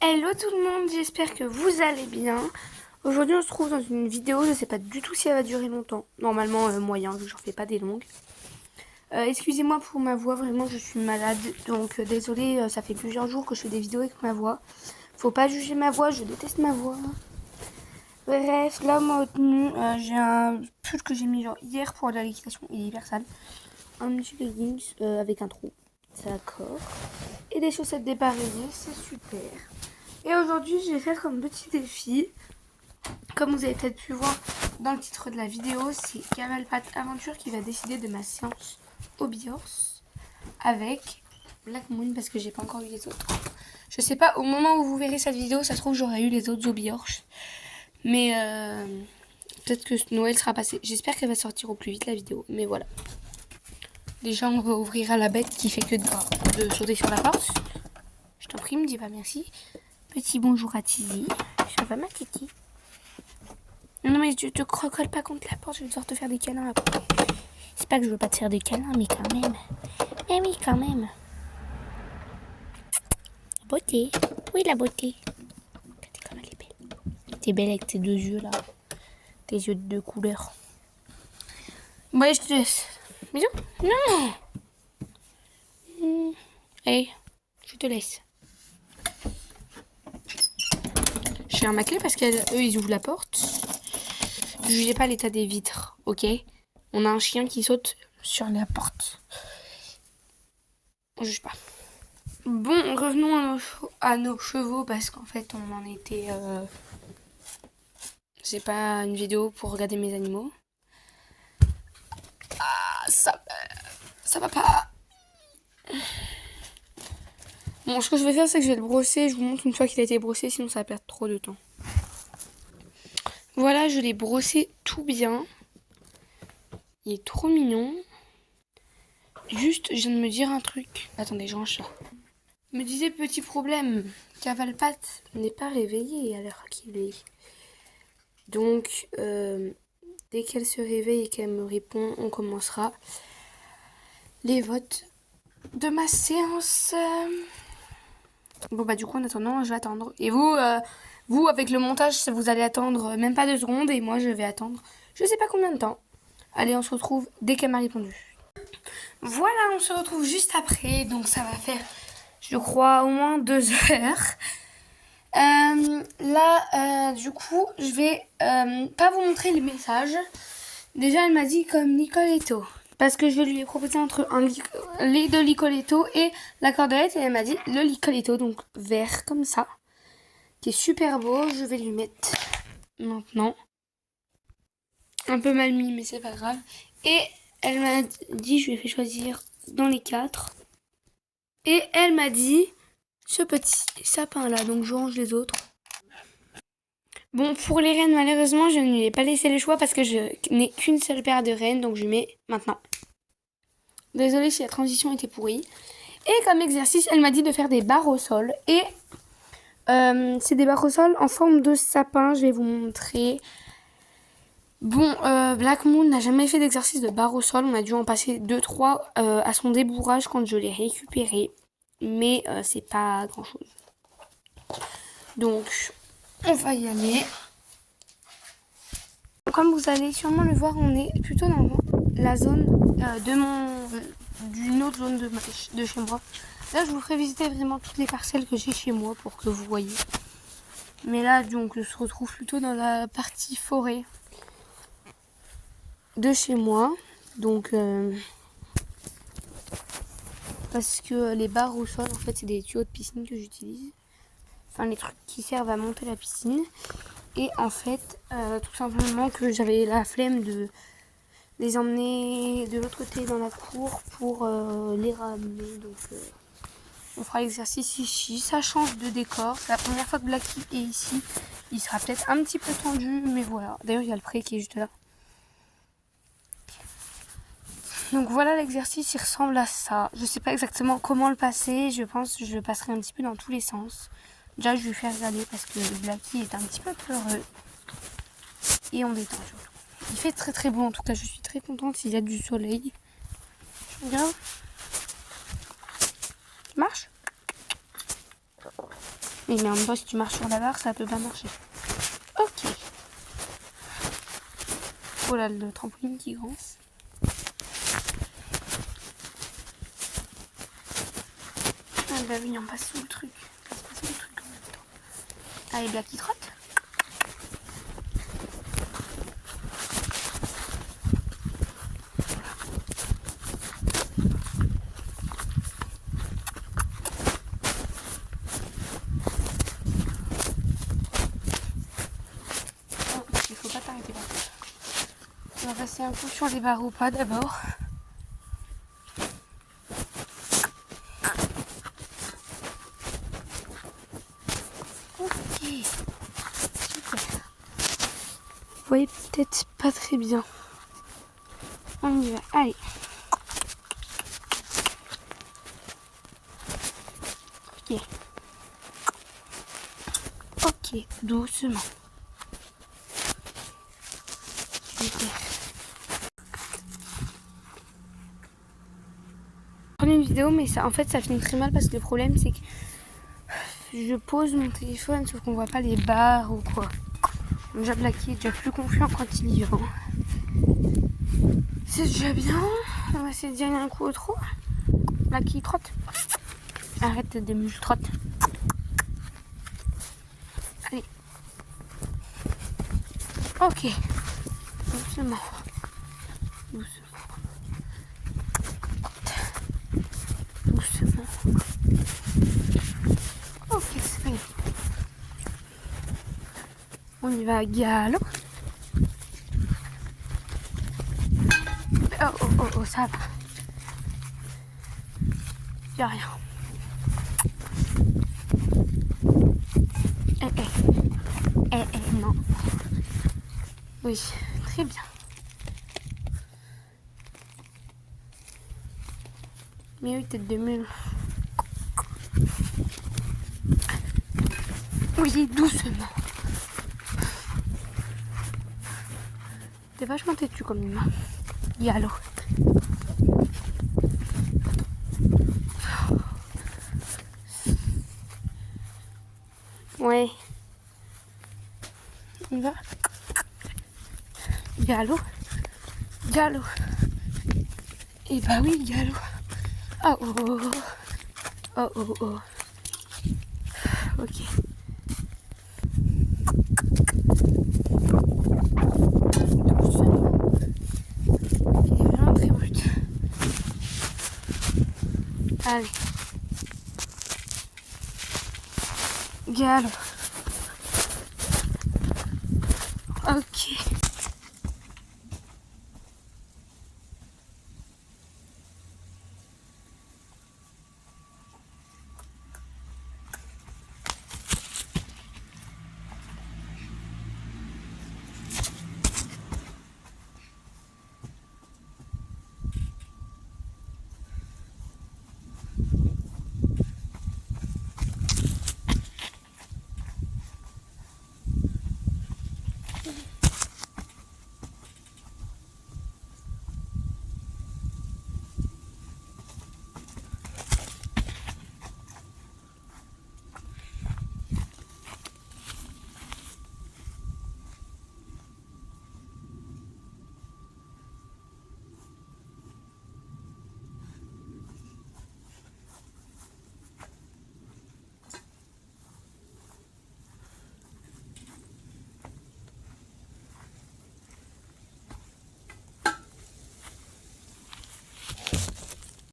Hello tout le monde, j'espère que vous allez bien. Aujourd'hui on se trouve dans une vidéo, je sais pas du tout si elle va durer longtemps. Normalement moyen, vu que j'en fais pas des longues. Excusez-moi pour ma voix, vraiment je suis malade. Donc désolée, ça fait plusieurs jours que je fais des vidéos avec ma voix. Faut pas juger ma voix, je déteste ma voix. Bref, là moi tenue, j'ai un pull que j'ai mis genre hier pour aller à l'équitation, il est hyper sale. Un petit leggings avec un trou, d'accord. Et des chaussettes dépareillées, c'est super. Et aujourd'hui, je vais faire comme petit défi. Comme vous avez peut-être pu voir dans le titre de la vidéo, c'est Cavalpat Aventure qui va décider de ma séance Hobbyhors avec Black Moon parce que j'ai pas encore eu les autres. Je sais pas, au moment où vous verrez cette vidéo, ça se trouve j'aurai eu les autres Hobbyhors. Mais peut-être que Noël sera passé. J'espère qu'elle va sortir au plus vite la vidéo. Mais voilà. Déjà, on va ouvrir à la bête qui fait que de sauter sur la porte. Je t'en prie, me dis pas merci. Petit bonjour à Tizi. Ça va ma Titi? Non mais tu te crocoles pas contre la porte, je vais devoir te faire des câlins après. C'est pas que je veux pas te faire des câlins, mais quand même. Mais oui, quand même. La beauté. Oui, la beauté. Regardez comme elle est belle. T'es belle avec tes deux yeux là. Tes yeux de deux couleurs. Bon, allez, je te laisse. Bisous. Non. Allez, je te laisse. Je ferme ma clé parce qu'eux, ils ouvrent la porte. Jugez pas l'état des vitres, ok? On a un chien qui saute sur la porte. On juge pas. Bon, revenons à nos chevaux parce qu'en fait, on en était... C'est pas une vidéo pour regarder mes animaux. Ah, ça va pas. Bon, ce que je vais faire, c'est que je vais le brosser. Je vous montre une fois qu'il a été brossé, sinon ça va perdre trop de temps. Voilà, je l'ai brossé tout bien. Il est trop mignon. Juste, je viens de me dire un truc. Attendez, je range ça. Me disais, petit problème. Cavalpat n'est pas réveillée à l'heure qu'il est. Donc, dès qu'elle se réveille et qu'elle me répond, on commencera les votes de ma séance. Bon, bah, du coup, en attendant, je vais attendre. Et vous, avec le montage, vous allez attendre même pas 2 secondes. Et moi, je vais attendre je sais pas combien de temps. Allez, on se retrouve dès qu'elle m'a répondu. Voilà, on se retrouve juste après. Donc, ça va faire, je crois, au moins 2 heures. Là, du coup, je vais pas vous montrer les messages. Déjà, elle m'a dit comme Nicoletto. Parce que je lui ai proposé entre un lait de Nicoletto et la cordelette. Et elle m'a dit le Nicoletto, donc vert comme ça. Qui est super beau. Je vais lui mettre maintenant. Un peu mal mis, mais c'est pas grave. Et elle m'a dit, je lui ai fait choisir dans les 4. Et elle m'a dit ce petit sapin là. Donc je range les autres. Bon, pour les rennes, malheureusement, je ne lui ai pas laissé le choix parce que je n'ai qu'une seule paire de rennes, donc je mets maintenant. Désolée si la transition était pourrie. Et comme exercice, elle m'a dit de faire des barres au sol. Et c'est des barres au sol en forme de sapin, je vais vous montrer. Bon, Black Moon n'a jamais fait d'exercice de barres au sol. On a dû en passer 2-3 à son débourrage quand je l'ai récupéré. Mais c'est pas grand chose. Donc, on va y aller. Comme vous allez sûrement le voir, on est plutôt dans la zone d'une autre zone de chez moi. Là, je vous ferai visiter vraiment toutes les parcelles que j'ai chez moi pour que vous voyez. Mais là, donc, je se retrouve plutôt dans la partie forêt de chez moi. Donc, parce que les barres au sol, en fait, c'est des tuyaux de piscine que j'utilise. Enfin, les trucs qui servent à monter la piscine. Et en fait, tout simplement que j'avais la flemme de les emmener de l'autre côté dans la cour pour les ramener. Donc, on fera l'exercice ici. Ça change de décor. C'est la première fois que Blacky est ici. Il sera peut-être un petit peu tendu, mais voilà. D'ailleurs, il y a le pré qui est juste là. Donc voilà, l'exercice, il ressemble à ça. Je sais pas exactement comment le passer. Je pense que je le passerai un petit peu dans tous les sens. Déjà, je vais lui faire regarder parce que Blacky est un petit peu peureux. Et on détend surtout. Il fait très très beau en tout cas. Je suis très contente s'il y a du soleil. Je regarde. Ça marche? Oui, mais en même temps, si tu marches sur la barre, ça peut pas marcher. Ok. Oh là, le trampoline qui grince. Ah bah oui, on passe sous le truc. On passe sous le truc en même temps. Allez, Black qui trotte. Il faut pas t'arrêter là. On va passer un coup sur les barres ou pas d'abord. Ok, super. Vous voyez peut-être pas très bien. On y va, allez. Ok. Ok, doucement. Super. Je prends une vidéo, mais ça, en fait, ça finit très mal parce que le problème, c'est que je pose mon téléphone, sauf qu'on voit pas les barres ou quoi. Déjà, Blacky est déjà plus confiant quand il y va. C'est déjà bien. On va essayer de dire un coup au trop. Blacky trotte. Arrête de me trotte. Allez. Ok. Doucement. Doucement. Doucement. Ok, c'est bien. On y va à galop. Oh, ça va. Y'a rien. Non. Oui, très bien. Mais oui, tête de mule. Oui, doucement. T'es vachement têtu comme une main. Galop. Ouais. On y va. Galop. Galop. Et bah oui, galop. Oh oh oh. Oh oh oh. Ok. Doucement. Il est vraiment très brut. Allez. Galop. Ok.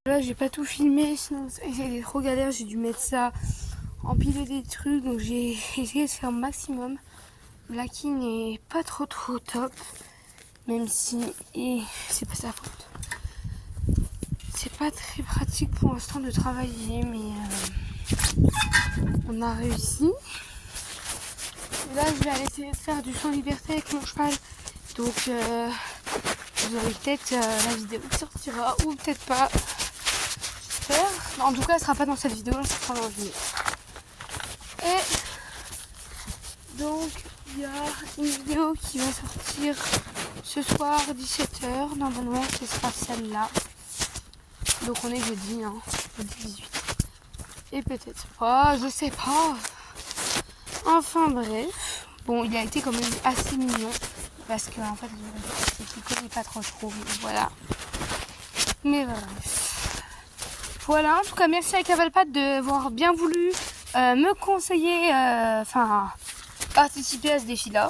Là, j'ai pas tout filmé, sinon c'était trop galère. J'ai dû mettre ça, empiler des trucs, donc j'ai essayé de faire un maximum. Blacky n'est pas trop top, même si c'est pas sa faute. C'est pas très pratique pour l'instant de travailler, mais on a réussi. Et là, je vais aller essayer de faire du sans liberté avec mon cheval, donc vous aurez peut-être la vidéo qui sortira ou peut-être pas. En tout cas, elle sera pas dans cette vidéo, elle sera dans une autre. Et donc, il y a une vidéo qui va sortir ce soir 17h. Normalement, ce sera celle-là. Donc, on est jeudi, hein, jeudi 18. Et peut-être pas, je sais pas. Enfin bref. Bon, il a été quand même assez mignon. Parce que en fait, c'est qu'il connaît pas trop, voilà. Mais bref. Voilà, en tout cas, merci à Cavalpad d'avoir bien voulu me conseiller, participer à ce défi-là.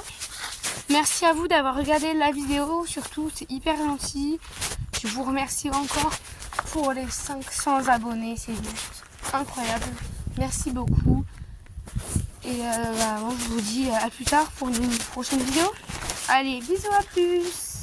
Merci à vous d'avoir regardé la vidéo, surtout, c'est hyper gentil. Je vous remercie encore pour les 500 abonnés, c'est juste incroyable. Merci beaucoup. Et moi, je vous dis à plus tard pour une prochaine vidéo. Allez, bisous, à plus!